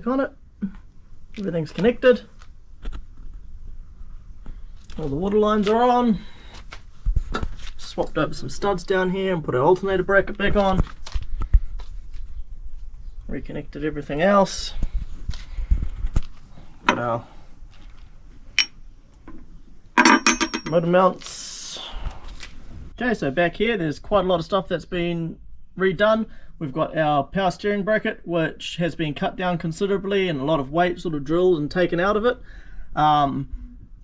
back on it. Everything's connected. All the water lines are on. Swapped over some studs down here and put our alternator bracket back on. Reconnected everything else. Got our motor mounts. Okay, so back here there's quite a lot of stuff that's been redone. We've got our power steering bracket, which has been cut down considerably and a lot of weight sort of drilled and taken out of it.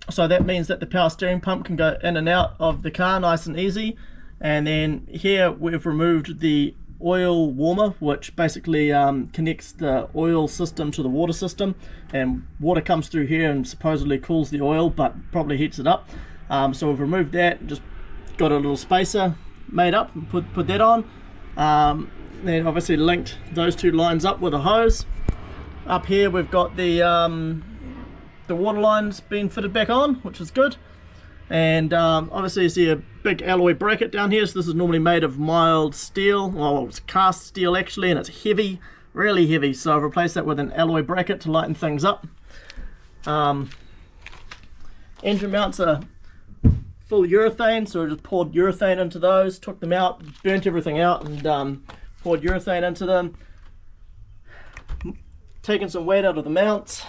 So that means that the power steering pump can go in and out of the car nice and easy. And then here we've removed the oil warmer, which basically connects the oil system to the water system, and water comes through here and supposedly cools the oil but probably heats it up. So we've removed that, just got a little spacer made up and put that on. Then obviously linked those two lines up with a hose. Up here we've got the water lines being fitted back on, which is good. And obviously you see a big alloy bracket down here. So this is normally made of mild steel. Well, it's cast steel actually, and it's heavy, really heavy. So I've replaced that with an alloy bracket to lighten things up. Engine mounts are full urethane, so I just poured urethane into those, took them out, burnt everything out, and poured urethane into them. Taken some weight out of the mounts.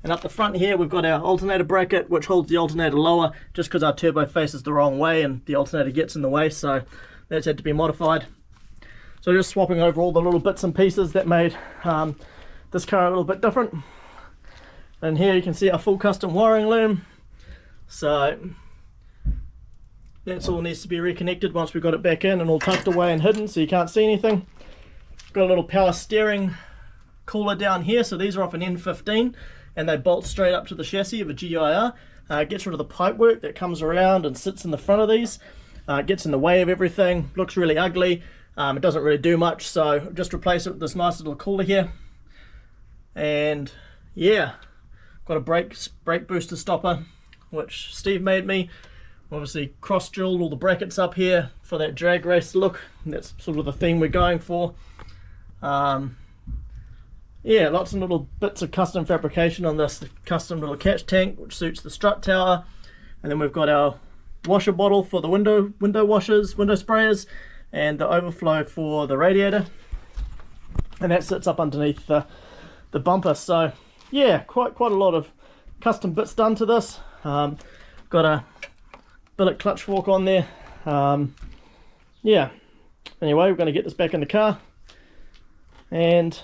And up the front here we've got our alternator bracket, which holds the alternator lower just because our turbo faces the wrong way and the alternator gets in the way, so that's had to be modified. So just swapping over all the little bits and pieces that made this car a little bit different. And here you can see our full custom wiring loom. So that's all needs to be reconnected once we've got it back in and all tucked away and hidden so you can't see anything. Got a little power steering cooler down here, so these are off an N15 and they bolt straight up to the chassis of a GTIR. Gets rid of the pipework that comes around and sits in the front of these. Gets in the way of everything, looks really ugly. It doesn't really do much, so just replace it with this nice little cooler here. And yeah, got a brake booster stopper, which Steve made me. Obviously cross drilled all the brackets up here for that drag race look. That's sort of the theme we're going for. Yeah, lots of little bits of custom fabrication on this. The custom little catch tank, which suits the strut tower. And then we've got our washer bottle for the window washers, window sprayers, and the overflow for the radiator. And that sits up underneath the bumper. So yeah, quite a lot of custom bits done to this. Got a billet clutch fork on there. Yeah, anyway, we're going to get this back in the car and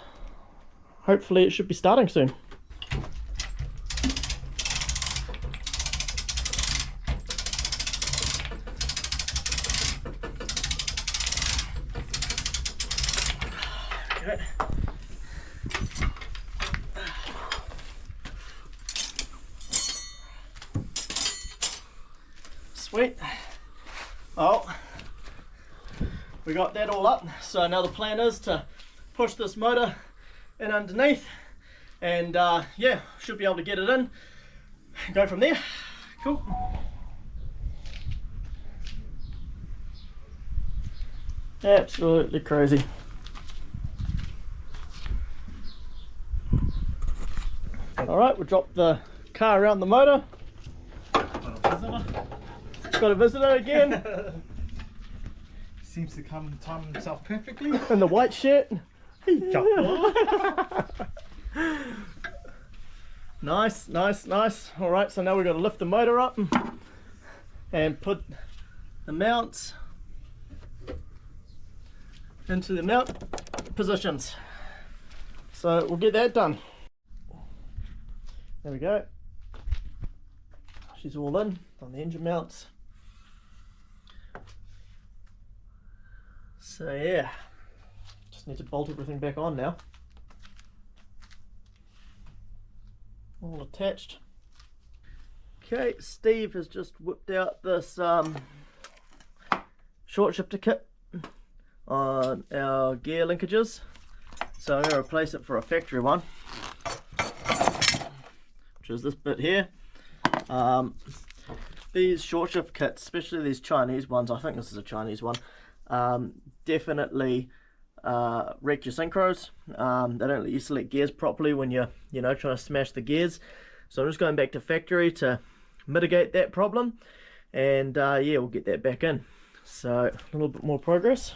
hopefully it should be starting soon. Okay. Sweet. Oh, we got that all up. So now the plan is to push this motor in underneath and yeah, should be able to get it in, go from there. Cool. Absolutely crazy. Alright, we'll drop the car around the motor. Got a visitor again. Seems to time himself perfectly. In the white shirt. Nice, nice, nice. Alright, so now we've got to lift the motor up and put the mounts into the mount positions. So we'll get that done. There we go. She's all in on the engine mounts. So yeah, just need to bolt everything back on now. All attached. Okay, Steve has just whipped out this short shifter kit on our gear linkages. So I'm going to replace it for a factory one, which is this bit here. These short shift kits, especially these Chinese ones, I think this is a Chinese one, definitely wrecked your synchros. They don't let you select gears properly when you're trying to smash the gears. So I'm just going back to factory to mitigate that problem, and yeah, we'll get that back in. So a little bit more progress.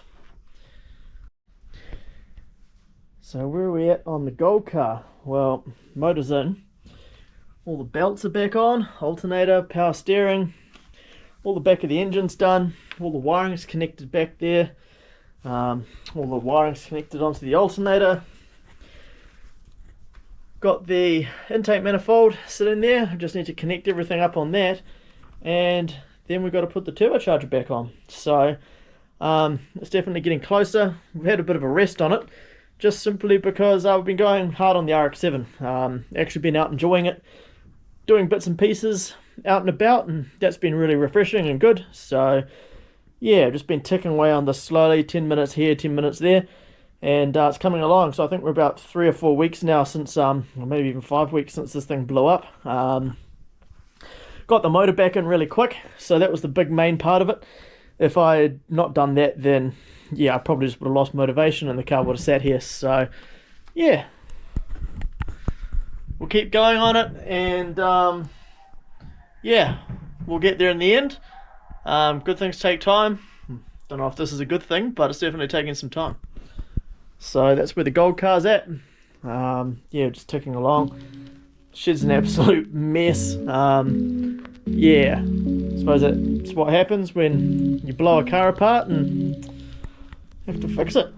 So where are we at on the gold car? Well, motor's in, all the belts are back on, alternator, power steering, all the back of the engine's done, all the wiring's connected back there, all the wiring's connected onto the alternator. Got the intake manifold sitting there, I just need to connect everything up on that, and then we've got to put the turbocharger back on. So it's definitely getting closer. We've had a bit of a rest on it, just simply because I've been going hard on the RX-7. Actually been out enjoying it, doing bits and pieces out and about, and that's been really refreshing and good. So yeah, just been ticking away on this slowly, 10 minutes here, 10 minutes there, and it's coming along. So I think we're about 3 or 4 weeks now since, or maybe even 5 weeks since this thing blew up. Got the motor back in really quick, so that was the big main part of it. If I had not done that, then yeah, I probably just would have lost motivation and the car would have sat here. So yeah, we'll keep going on it, and yeah, we'll get there in the end. Good things take time. Don't know if this is a good thing, but it's definitely taking some time. So that's where the gold car's at. Yeah, just ticking along. Shed's an absolute mess. Yeah, I suppose that's what happens when you blow a car apart and have to fix it.